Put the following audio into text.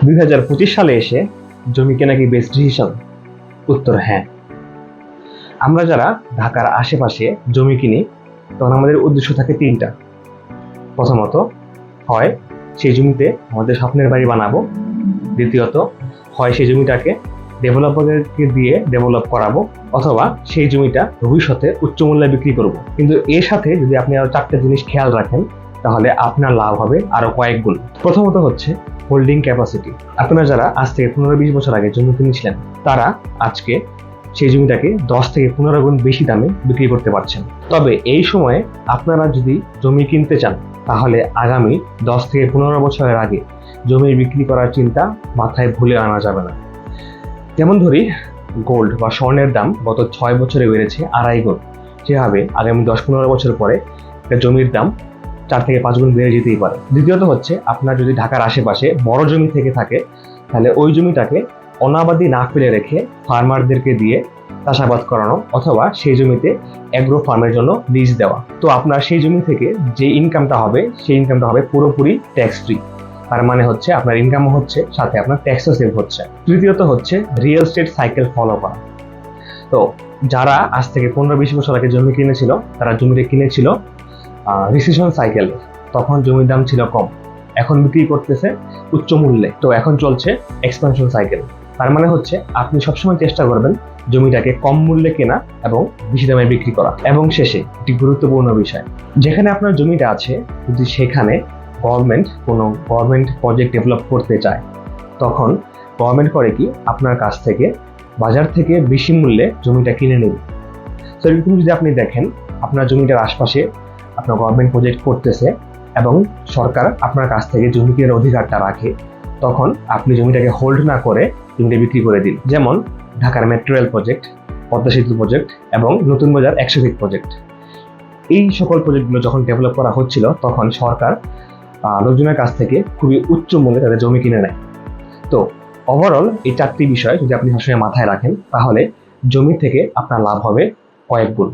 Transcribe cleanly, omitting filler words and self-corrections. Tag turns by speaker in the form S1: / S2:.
S1: 2025 সালে এসে জমি কেনা কি বেস্ট ডিসিশন? উত্তর হ্যাঁ। আমরা যারা ঢাকার আশেপাশে জমি কিনি তখন আমাদের উদ্দেশ্য থাকে তিনটা। প্রথমত, হয় সেই জমিতে আমাদের স্বপ্নের বাড়ি বানাবো। দ্বিতীয়ত, হয় সেই জমিটাকে ডেভেলপারকে দিয়ে ডেভেলপ করাবো, অথবা সেই জমিটা ভবিষ্যতে উচ্চ মূল্যে বিক্রি করব। কিন্তু এর সাথে যদি আপনি আরো চারটে জিনিস খেয়াল রাখেন তাহলে আপনার লাভ হবে আরো কয়েক গুণ। প্রথমত হচ্ছে হোল্ডিং ক্যাপাসিটি। আপনারা যারা আজ থেকে 15-20 বছর আগে জমি কিনেছিলেন তারা আজকে সেই জমিটাকে 10 থেকে 15 গুণ বেশি দামে বিক্রি করতে পারছেন। তবে এই সময়ে আপনারা যদি জমি কিনতে চান তাহলে আগামী 10 থেকে 15 বছরের আগে জমি বিক্রি করার চিন্তা মাথায় ভুলে আনা যাবে না। যেমন ধরি, গোল্ড বা স্বর্ণের দাম গত 6 বছরে বেড়েছে 2.5 গুণ। যেভাবে আগামী 10-15 বছর পরে একটা জমির দাম 4 থেকে 5 গুণ বেড়ে যেতেই পারে। দ্বিতীয়ত হচ্ছে, আপনার যদি ঢাকার আশেপাশে বড় জমি থেকে থাকে তাহলে ওই জমিটাকে অনাবাদি না ফেলে রেখে ফার্মারদেরকে দিয়ে চাষাবাদ করানো, অথবা সেই জমিতে অ্যাগ্রো ফার্মের জন্য লিজ দেওয়া। তো আপনার সেই জমি থেকে যে ইনকামটা হবে সেই ইনকামটা হবে পুরোপুরি ট্যাক্স ফ্রি। তার মানে হচ্ছে আপনার ইনকামও হচ্ছে, সাথে আপনার ট্যাক্সও সেভ হচ্ছে। তৃতীয়ত হচ্ছে রিয়েল এস্টেট সাইকেল ফলো করা। তো যারা আজ থেকে 15-20 বছর আগে জমি কিনেছিল তারা জমিটা কিনেছিল রিসেশন সাইকেল, তখন জমির দাম ছিল কম, এখন বিক্রি করতেছে উচ্চ মূল্যে। তো এখন চলছে এক্সপানশন সাইকেল। তার মানে হচ্ছে আপনি সবসময় চেষ্টা করবেন জমিটাকে কম মূল্যে কেনা এবং বেশি দামে বিক্রি করা। এবং শেষে একটি গুরুত্বপূর্ণ বিষয়, যেখানে আপনার জমিটা আছে যদি সেখানে গভর্নমেন্ট প্রজেক্ট ডেভেলপ করতে চায়, তখন গভর্নমেন্ট করে কি আপনার কাছ থেকে বাজার থেকে বেশি মূল্যে জমিটা কিনে নেবে। তো এরকম যদি আপনি দেখেন আপনার জমিটার আশপাশে আপনার গভর্নমেন্ট প্রজেক্ট করতেছে এবং সরকার আপনার কাছ থেকে জমি কেনার অধিকারটা রাখে, তখন আপনি জমিটাকে হোল্ড না করে জমিটা বিক্রি করে দিন। যেমন ঢাকার মেট্রো রেল প্রজেক্ট, পদ্মা সেতু প্রজেক্ট এবং নতুন বাজার 100 ফিট প্রজেক্ট। এই সকল প্রজেক্টগুলো যখন ডেভেলপ করা হচ্ছিল তখন সরকার লোকজনের কাছ থেকে খুবই উচ্চ মূল্যে তাদের জমি কিনে নেয়। তো ওভারঅল এই 4টি বিষয় যদি আপনি সবসময় মাথায় রাখেন তাহলে জমি থেকে আপনার লাভ হবে কয়েক গুণ।